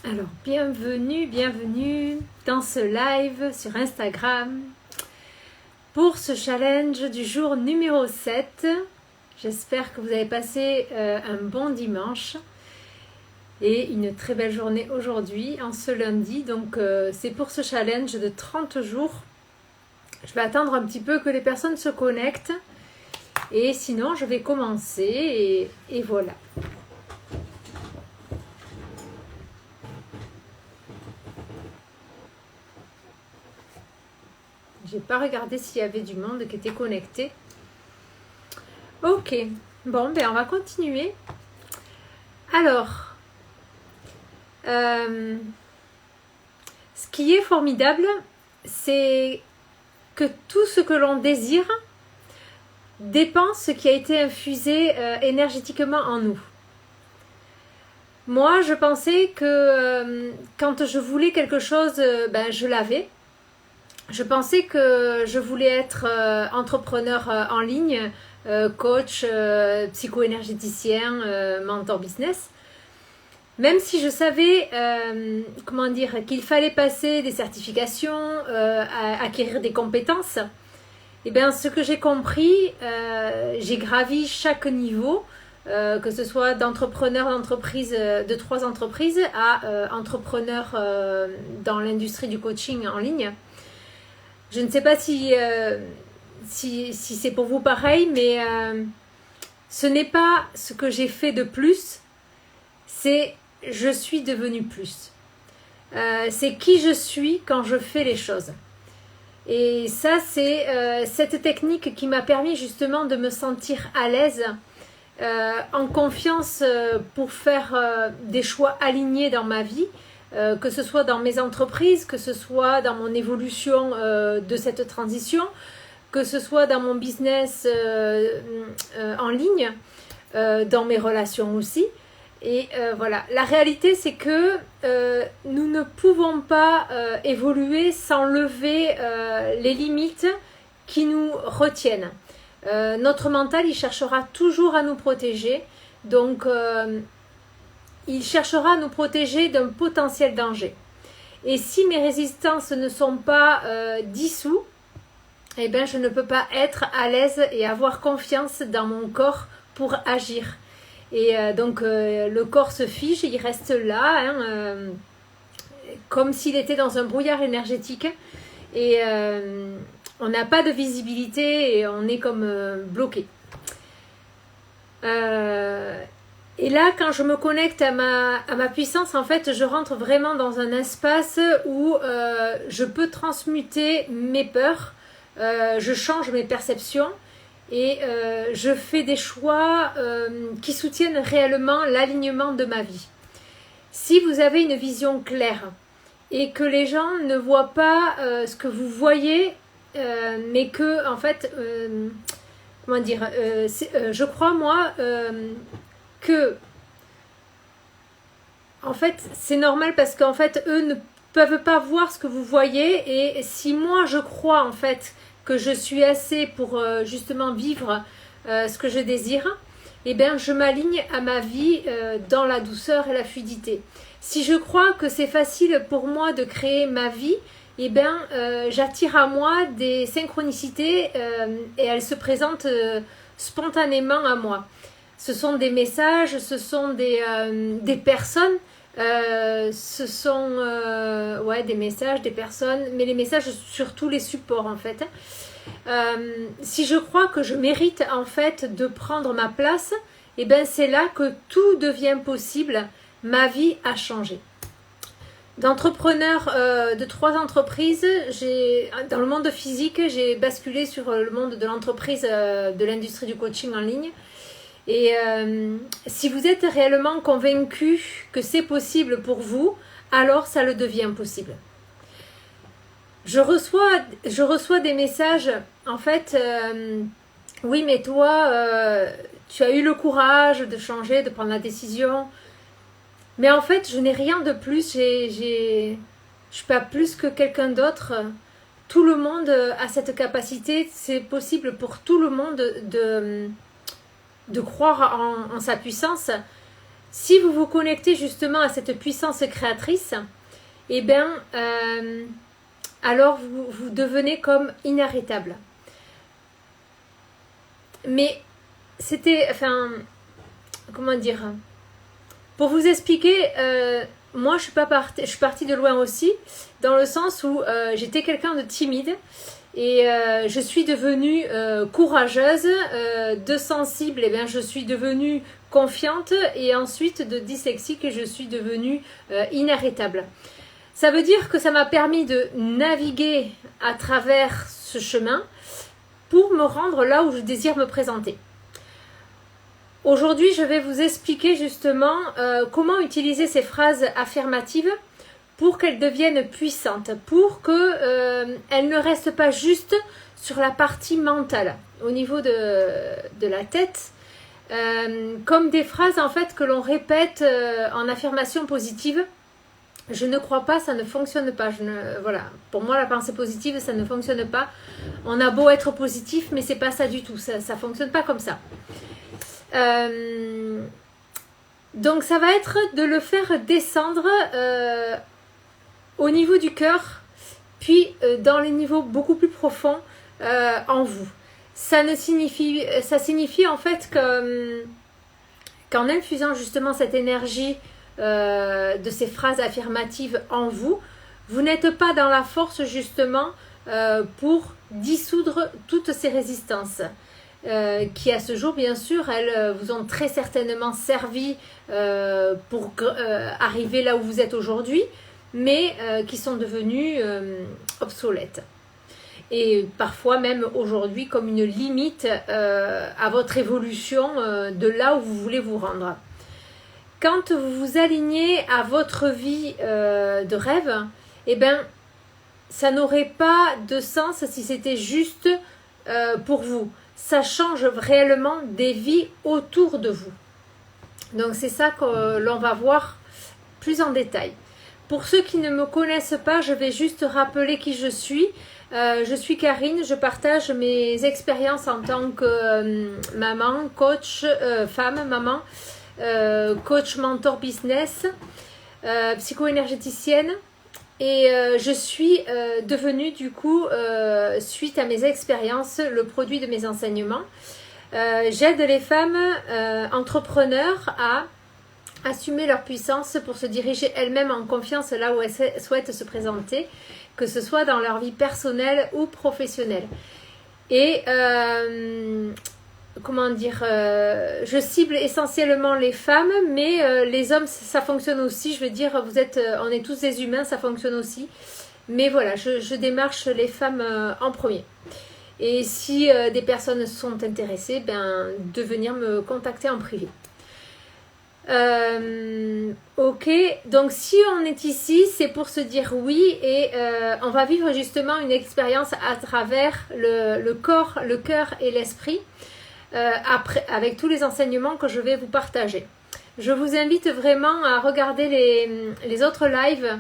Alors, bienvenue dans ce live sur Instagram pour ce challenge du jour numéro 7. J'espère que vous avez passé un bon dimanche et une très belle journée aujourd'hui, en ce lundi. Donc, c'est pour ce challenge de 30 jours. Je vais attendre un petit peu que les personnes se connectent et sinon, je vais commencer et voilà. J'ai pas regardé s'il y avait du monde qui était connecté. Ok, bon, ben on va continuer. Alors, ce qui est formidable, c'est que tout ce que l'on désire dépend de ce qui a été infusé énergétiquement en nous. Moi, je pensais que quand je voulais quelque chose, je l'avais. Je pensais que je voulais être entrepreneur en ligne, coach, psycho-énergéticien, mentor business. Même si je savais qu'il fallait passer des certifications, acquérir des compétences, et bien ce que j'ai compris, j'ai gravi chaque niveau, que ce soit d'entrepreneur d'entreprise, de 3 entreprises à entrepreneur dans l'industrie du coaching en ligne. Je ne sais pas si c'est pour vous pareil, mais ce n'est pas ce que j'ai fait de plus, c'est je suis devenue plus. C'est qui je suis quand je fais les choses. Et ça, c'est cette technique qui m'a permis justement de me sentir à l'aise, en confiance pour faire des choix alignés dans ma vie. Que ce soit dans mes entreprises, que ce soit dans mon évolution de cette transition, que ce soit dans mon business en ligne, dans mes relations aussi. Et voilà, la réalité c'est que nous ne pouvons pas évoluer sans lever les limites qui nous retiennent. Notre mental, il cherchera toujours à nous protéger, donc il cherchera à nous protéger d'un potentiel danger. Et si mes résistances ne sont pas dissous, eh bien, je ne peux pas être à l'aise et avoir confiance dans mon corps pour agir. Et donc, le corps se fige, il reste là, comme s'il était dans un brouillard énergétique. Et on n'a pas de visibilité et on est comme bloqué. Et là, quand je me connecte à ma puissance, en fait, je rentre vraiment dans un espace où je peux transmuter mes peurs, je change mes perceptions et je fais des choix qui soutiennent réellement l'alignement de ma vie. Si vous avez une vision claire et que les gens ne voient pas ce que vous voyez, mais que, en fait, je crois, moi, que en fait c'est normal parce qu'en fait eux ne peuvent pas voir ce que vous voyez, et si moi je crois en fait que je suis assez pour justement vivre ce que je désire, et bien je m'aligne à ma vie dans la douceur et la fluidité. Si je crois que c'est facile pour moi de créer ma vie, et bien j'attire à moi des synchronicités et elles se présentent spontanément à moi. Ce sont des messages, ce sont des personnes, ce sont des messages, des personnes, mais les messages sur tous les supports en fait. Si je crois que je mérite en fait de prendre ma place, et ben c'est là que tout devient possible. Ma vie a changé. D'entrepreneur de 3 entreprises, dans le monde physique, j'ai basculé sur le monde de l'entreprise, de l'industrie du coaching en ligne. Et si vous êtes réellement convaincu que c'est possible pour vous, alors ça le devient possible. Je reçois des messages, en fait, oui mais toi, tu as eu le courage de changer, de prendre la décision. Mais en fait, je n'ai rien de plus, je suis pas plus que quelqu'un d'autre. Tout le monde a cette capacité, c'est possible pour tout le monde de croire en sa puissance. Si vous vous connectez justement à cette puissance créatrice, eh bien, alors vous devenez comme inarrêtable. Mais c'était, enfin, comment dire, pour vous expliquer, moi je suis partie de loin aussi, dans le sens où j'étais quelqu'un de timide et je suis devenue courageuse, de sensible, et bien je suis devenue confiante, et ensuite de dyslexique, je suis devenue inarrêtable. Ça veut dire que ça m'a permis de naviguer à travers ce chemin pour me rendre là où je désire me présenter. Aujourd'hui, je vais vous expliquer justement comment utiliser ces phrases affirmatives pour qu'elles deviennent puissantes, pour qu'elles ne restent pas juste sur la partie mentale, au niveau de la tête, comme des phrases en fait que l'on répète en affirmation positive. Je ne crois pas, ça ne fonctionne pas. Voilà. Pour moi, la pensée positive, ça ne fonctionne pas. On a beau être positif, mais c'est pas ça du tout. Ça ne fonctionne pas comme ça. Donc, ça va être de le faire descendre au niveau du cœur, puis dans les niveaux beaucoup plus profonds en vous. Ça signifie en fait qu'en infusant justement cette énergie de ces phrases affirmatives en vous, vous n'êtes pas dans la force justement pour dissoudre toutes ces résistances qui à ce jour bien sûr elles vous ont très certainement servi pour arriver là où vous êtes aujourd'hui, mais qui sont devenues obsolètes et parfois même aujourd'hui comme une limite à votre évolution de là où vous voulez vous rendre. Quand vous vous alignez à votre vie de rêve, eh bien, ça n'aurait pas de sens si c'était juste pour vous. Ça change réellement des vies autour de vous. Donc, c'est ça que l'on va voir plus en détail. Pour ceux qui ne me connaissent pas, je vais juste rappeler qui je suis. Je suis Karine, je partage mes expériences en tant que maman, coach, femme, maman, coach mentor business, psycho-énergéticienne, et je suis devenue du coup suite à mes expériences le produit de mes enseignements. J'aide les femmes entrepreneurs à assumer leur puissance pour se diriger elles-mêmes en confiance là où elles souhaitent se présenter, que ce soit dans leur vie personnelle ou professionnelle. Et comment dire, je cible essentiellement les femmes, mais les hommes, ça fonctionne aussi. Je veux dire, on est tous des humains, ça fonctionne aussi. Mais voilà, je démarche les femmes en premier. Et si des personnes sont intéressées, de venir me contacter en privé. Ok, donc si on est ici, c'est pour se dire oui, et on va vivre justement une expérience à travers le corps, le cœur et l'esprit. Avec tous les enseignements que je vais vous partager. Je vous invite vraiment à regarder les autres lives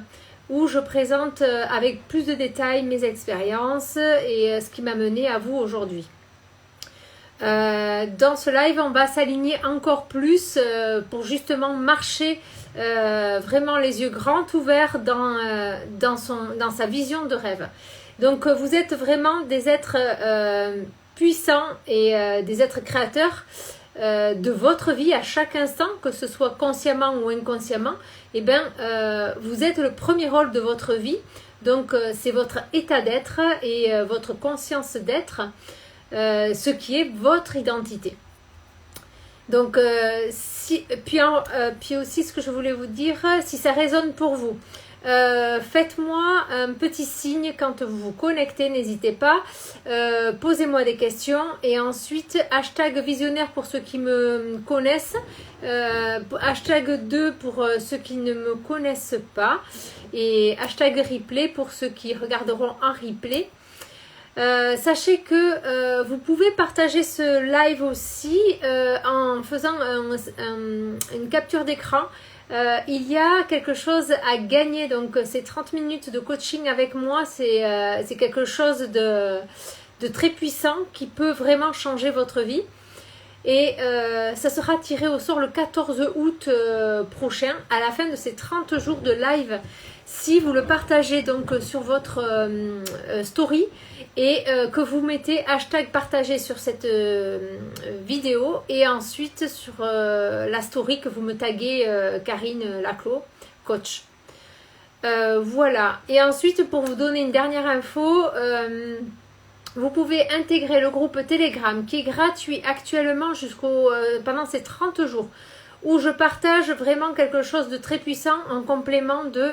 où je présente avec plus de détails mes expériences et ce qui m'a mené à vous aujourd'hui. Dans ce live, on va s'aligner encore plus pour justement marcher vraiment les yeux grands ouverts dans sa vision de rêve. Donc vous êtes vraiment des êtres puissants et des êtres créateurs de votre vie à chaque instant, que ce soit consciemment ou inconsciemment. Vous êtes le premier rôle de votre vie, donc c'est votre état d'être et votre conscience d'être, ce qui est votre identité. Donc puis aussi ce que je voulais vous dire, si ça résonne pour vous, faites-moi un petit signe quand vous vous connectez, n'hésitez pas, posez-moi des questions, et ensuite hashtag visionnaire pour ceux qui me connaissent, hashtag 2 pour ceux qui ne me connaissent pas, et hashtag replay pour ceux qui regarderont en replay. Sachez que vous pouvez partager ce live aussi en faisant une capture d'écran. Il y a quelque chose à gagner, donc ces 30 minutes de coaching avec moi, c'est quelque chose de très puissant qui peut vraiment changer votre vie. Et ça sera tiré au sort le 14 août prochain, à la fin de ces 30 jours de live. Si vous le partagez donc sur votre story et que vous mettez hashtag partagé sur cette vidéo et ensuite sur la story que vous me taguez Karine Laclos, coach. Voilà. Et ensuite, pour vous donner une dernière info, vous pouvez intégrer le groupe Telegram qui est gratuit actuellement pendant ces 30 jours où je partage vraiment quelque chose de très puissant en complément de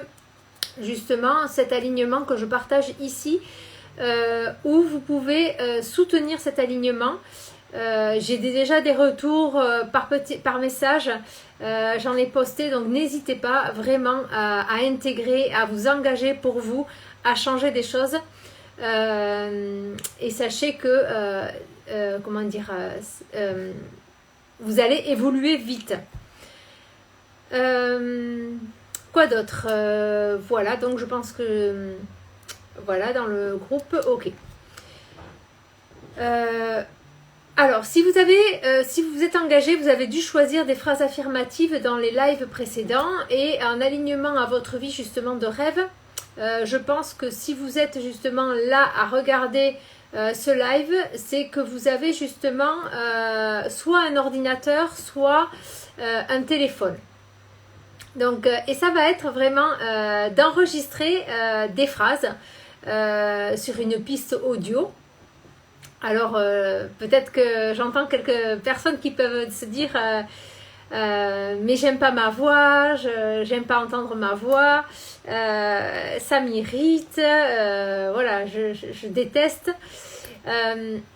justement cet alignement que je partage ici où vous pouvez soutenir cet alignement. J'ai déjà des retours par message, j'en ai posté, donc n'hésitez pas vraiment à intégrer, à vous engager pour vous, à changer des choses. Et sachez que vous allez évoluer vite. Quoi d'autre? Voilà, donc je pense que voilà, dans le groupe, ok. Alors, si vous êtes engagé, vous avez dû choisir des phrases affirmatives dans les lives précédents et un alignement à votre vie justement de rêve. Je pense que si vous êtes justement là à regarder ce live, c'est que vous avez justement soit un ordinateur, soit un téléphone. Donc, et ça va être vraiment d'enregistrer des phrases sur une piste audio. Alors, peut-être que j'entends quelques personnes qui peuvent se dire mais j'aime pas ma voix, j'aime pas entendre ma voix, ça m'irrite, voilà, je déteste.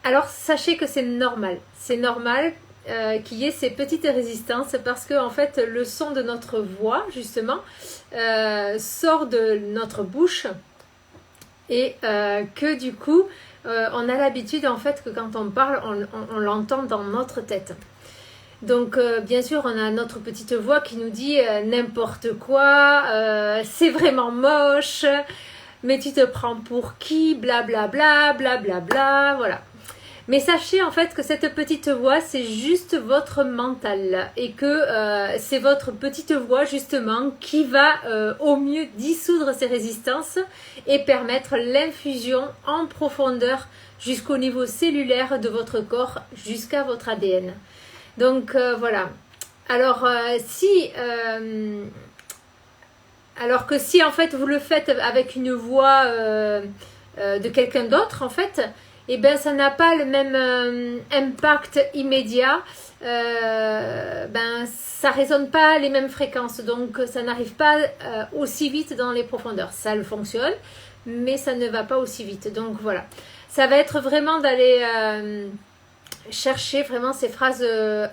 Alors, sachez que c'est normal qu'il y ait ces petites résistances parce que en fait, le son de notre voix, justement, sort de notre bouche et que du coup, on a l'habitude en fait que quand on parle, on l'entend dans notre tête. Donc bien sûr, on a notre petite voix qui nous dit n'importe quoi, c'est vraiment moche, mais tu te prends pour qui, blablabla, blablabla, voilà. Mais sachez en fait que cette petite voix, c'est juste votre mental et que c'est votre petite voix justement qui va au mieux dissoudre ces résistances et permettre l'infusion en profondeur jusqu'au niveau cellulaire de votre corps, jusqu'à votre ADN. Donc voilà. Alors alors que si en fait vous le faites avec une voix de quelqu'un d'autre en fait, eh bien ça n'a pas le même impact immédiat, ça résonne pas les mêmes fréquences, donc ça n'arrive pas aussi vite dans les profondeurs. Ça le fonctionne, mais ça ne va pas aussi vite. Donc voilà, ça va être vraiment d'aller chercher vraiment ces phrases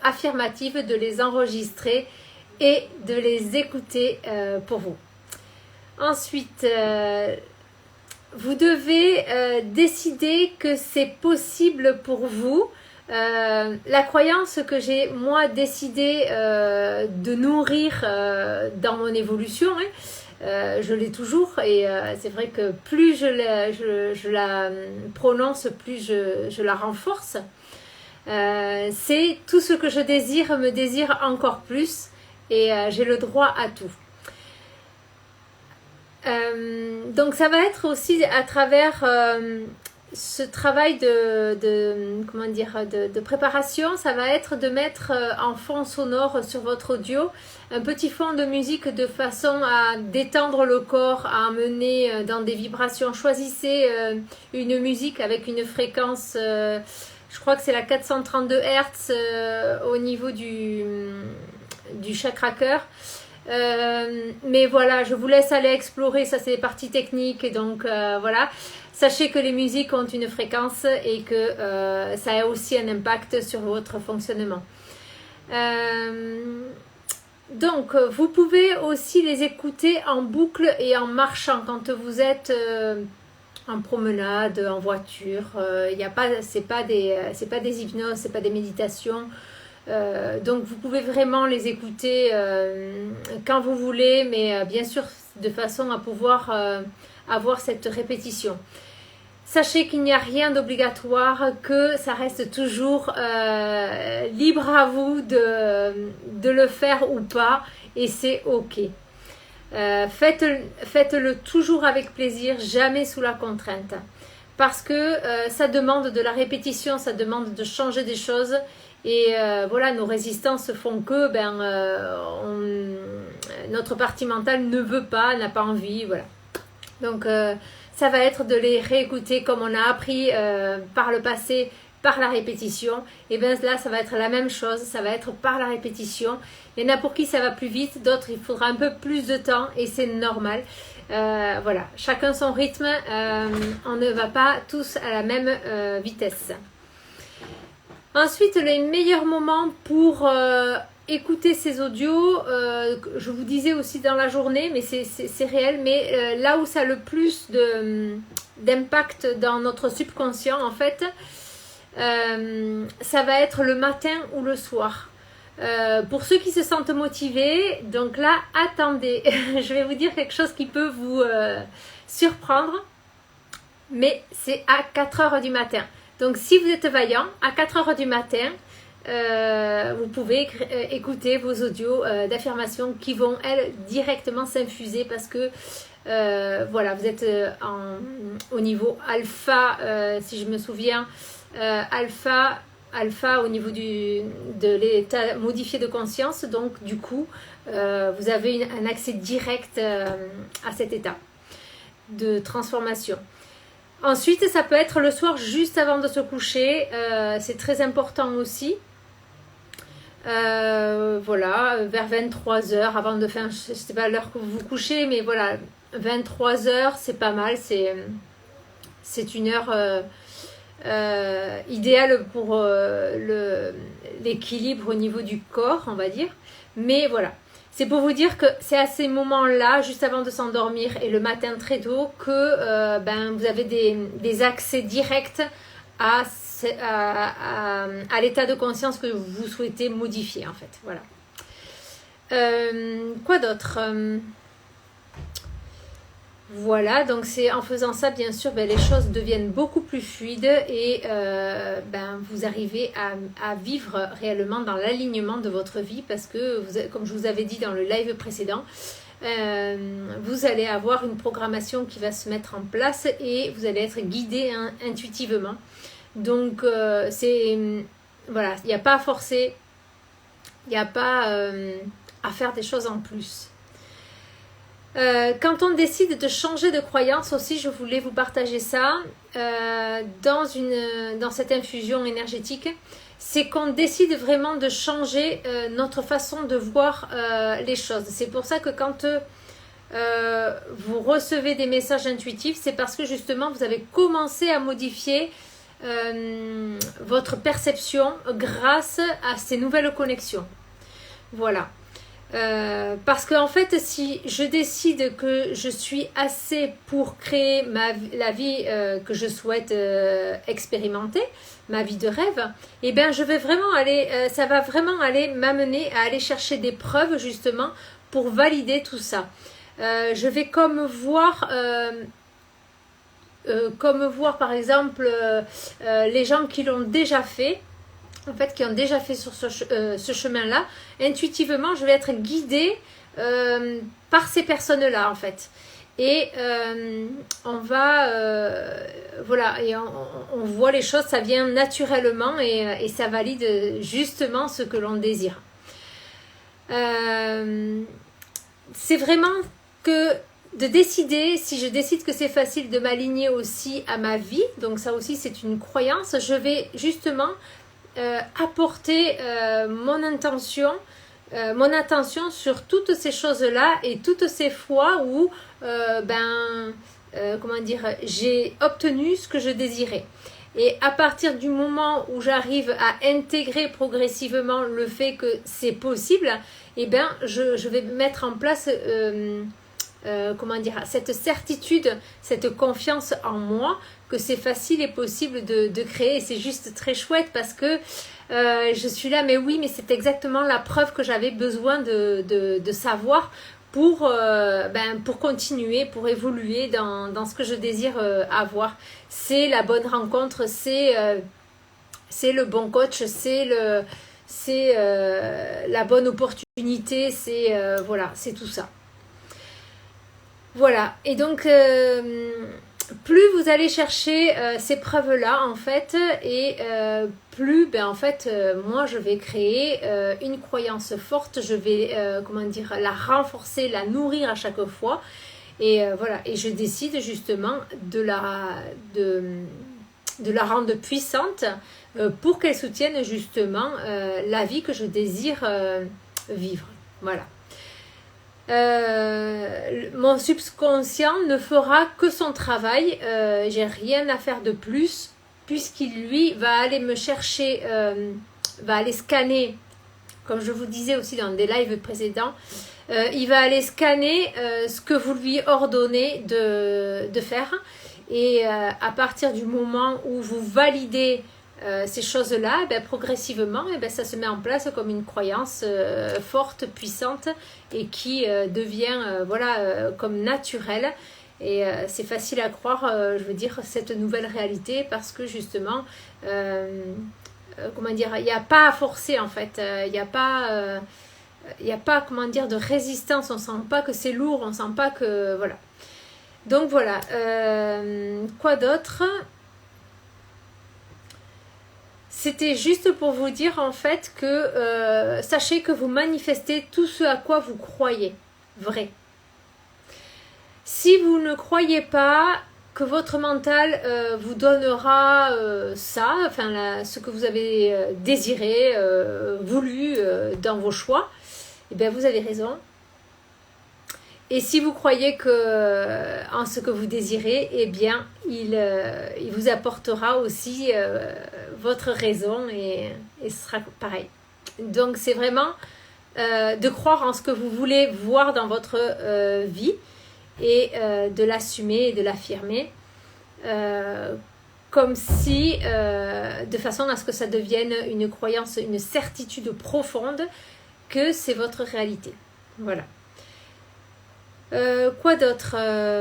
affirmatives, de les enregistrer et de les écouter pour vous. Ensuite, vous devez décider que c'est possible pour vous. La croyance que j'ai moi décidé de nourrir dans mon évolution, je l'ai toujours et c'est vrai que plus je la prononce, plus je la renforce. C'est tout ce que je désire me désire encore plus et j'ai le droit à tout. Donc ça va être aussi à travers ce travail de préparation, ça va être de mettre en fond sonore sur votre audio un petit fond de musique de façon à détendre le corps, à amener dans des vibrations. Choisissez une musique avec une fréquence, je crois que c'est la 432 Hz au niveau du chakra cœur. Mais voilà, je vous laisse aller explorer, ça c'est les parties techniques, et donc voilà, sachez que les musiques ont une fréquence et que ça a aussi un impact sur votre fonctionnement. Donc vous pouvez aussi les écouter en boucle et en marchant quand vous êtes en promenade, en voiture. C'est pas des hypnoses, c'est pas des méditations. Donc vous pouvez vraiment les écouter quand vous voulez, mais bien sûr de façon à pouvoir avoir cette répétition. sachez qu'il n'y a rien d'obligatoire, que ça reste toujours libre à vous de le faire ou pas, et c'est ok. Faites-le toujours avec plaisir, jamais sous la contrainte. Parce que ça demande de la répétition, ça demande de changer des choses. Et voilà, nos résistances font que notre partie mentale ne veut pas, n'a pas envie, voilà. Donc ça va être de les réécouter comme on a appris par le passé, par la répétition. Et bien là, ça va être la même chose, ça va être par la répétition. Il y en a pour qui ça va plus vite, d'autres il faudra un peu plus de temps et c'est normal. Voilà, chacun son rythme, on ne va pas tous à la même vitesse. Ensuite, les meilleurs moments pour écouter ces audios, je vous disais aussi dans la journée, mais c'est réel, mais là où ça a le plus d'impact dans notre subconscient, en fait, ça va être le matin ou le soir. Pour ceux qui se sentent motivés, donc là, attendez, je vais vous dire quelque chose qui peut vous surprendre, mais c'est à 4 heures du matin. Donc si vous êtes vaillant, à 4 heures du matin, vous pouvez écouter vos audios d'affirmation qui vont, elles, directement s'infuser parce que voilà, vous êtes au niveau alpha, si je me souviens, alpha au niveau de l'état modifié de conscience. Donc du coup, vous avez un accès direct à cet état de transformation. Ensuite, ça peut être le soir juste avant de se coucher. C'est très important aussi. Voilà, vers 23 heures, avant de faire, je ne sais pas l'heure que vous vous couchez, mais voilà, 23 heures, c'est pas mal. C'est une heure idéale pour l'équilibre au niveau du corps, on va dire. Mais voilà. C'est pour vous dire que c'est à ces moments-là, juste avant de s'endormir et le matin très tôt, que vous avez des accès directs à l'état de conscience que vous souhaitez modifier, en fait. Voilà. Quoi d'autre ? Voilà, donc c'est en faisant ça, bien sûr, les choses deviennent beaucoup plus fluides et vous arrivez à vivre réellement dans l'alignement de votre vie parce que, comme je vous avais dit dans le live précédent, vous allez avoir une programmation qui va se mettre en place et vous allez être guidé intuitivement. Donc, voilà, il n'y a pas à forcer, il n'y a pas à faire des choses en plus. Quand on décide de changer de croyance aussi, je voulais vous partager ça dans cette infusion énergétique, c'est qu'on décide vraiment de changer notre façon de voir les choses. C'est pour ça que quand vous recevez des messages intuitifs, c'est parce que justement vous avez commencé à modifier votre perception grâce à ces nouvelles connexions. Voilà. Parce qu'en fait, si je décide que je suis assez pour créer la vie que je souhaite expérimenter, ma vie de rêve, eh bien, je vais vraiment aller, ça va vraiment aller m'amener à aller chercher des preuves justement pour valider tout ça. Je vais comme voir par exemple les gens qui l'ont déjà fait. En fait, qui ont déjà fait sur ce chemin-là, intuitivement, je vais être guidée par ces personnes-là, en fait. Et on va, voilà, et on voit les choses, ça vient naturellement et ça valide justement ce que l'on désire. C'est vraiment que de décider, si je décide que c'est facile de m'aligner aussi à ma vie, donc ça aussi c'est une croyance, je vais justement apporter mon attention sur toutes ces choses-là et toutes ces fois où j'ai obtenu ce que je désirais. Et à partir du moment où j'arrive à intégrer progressivement le fait que c'est possible, eh bien, je vais mettre en place cette certitude, cette confiance en moi, que c'est facile et possible de créer. Et c'est juste très chouette parce que je suis là, mais oui, mais c'est exactement la preuve que j'avais besoin de savoir pour continuer, pour évoluer dans ce que je désire avoir. C'est la bonne rencontre, c'est le bon coach, c'est la bonne opportunité, voilà, c'est tout ça. Voilà, et donc plus vous allez chercher ces preuves-là en fait, et plus en fait moi je vais créer une croyance forte, je vais la renforcer, la nourrir à chaque fois, et voilà, et je décide justement de la rendre puissante pour qu'elle soutienne justement la vie que je désire vivre. Voilà. Mon subconscient ne fera que son travail, j'ai rien à faire de plus, puisqu'il lui va aller me chercher, va aller scanner, comme je vous disais aussi dans des lives précédents, il va aller scanner ce que vous lui ordonnez de faire, et à partir du moment où vous validez ces choses-là, progressivement, ça se met en place comme une croyance forte, puissante, et qui devient comme naturelle. Et c'est facile à croire, je veux dire, cette nouvelle réalité, parce que justement, il n'y a pas à forcer en fait, il n'y a pas, de résistance, on sent pas que c'est lourd, on sent pas que, voilà. Donc voilà, quoi d'autre ? C'était juste pour vous dire en fait que sachez que vous manifestez tout ce à quoi vous croyez, vrai. Si vous ne croyez pas que votre mental vous donnera ce que vous avez désiré, voulu dans vos choix, vous avez raison. Et si vous croyez en ce que vous désirez, il vous apportera aussi votre raison, et ce sera pareil. Donc c'est vraiment de croire en ce que vous voulez voir dans votre vie, et de l'assumer et de l'affirmer, comme si, de façon à ce que ça devienne une croyance, une certitude profonde que c'est votre réalité. Voilà. Quoi d'autre,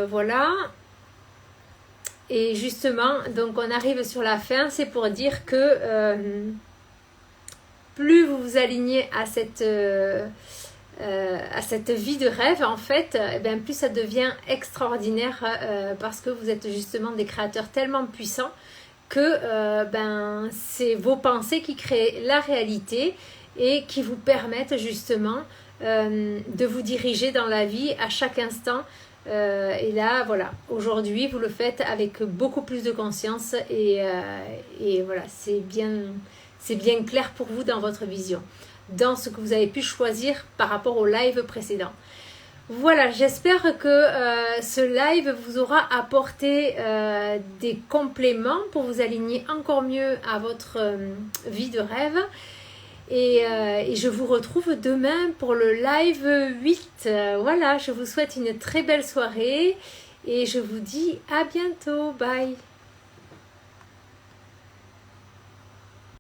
voilà. Et justement, donc on arrive sur la fin, c'est pour dire que plus vous vous alignez à cette vie de rêve en fait, plus ça devient extraordinaire, parce que vous êtes justement des créateurs tellement puissants que c'est vos pensées qui créent la réalité et qui vous permettent justement de vous diriger dans la vie à chaque instant, et là voilà, aujourd'hui vous le faites avec beaucoup plus de conscience, et voilà, c'est bien clair pour vous dans votre vision, dans ce que vous avez pu choisir par rapport au live précédent. Voilà, j'espère que ce live vous aura apporté des compléments pour vous aligner encore mieux à votre vie de rêve. Et je vous retrouve demain pour le live 8. Voilà, je vous souhaite une très belle soirée et je vous dis à bientôt. Bye!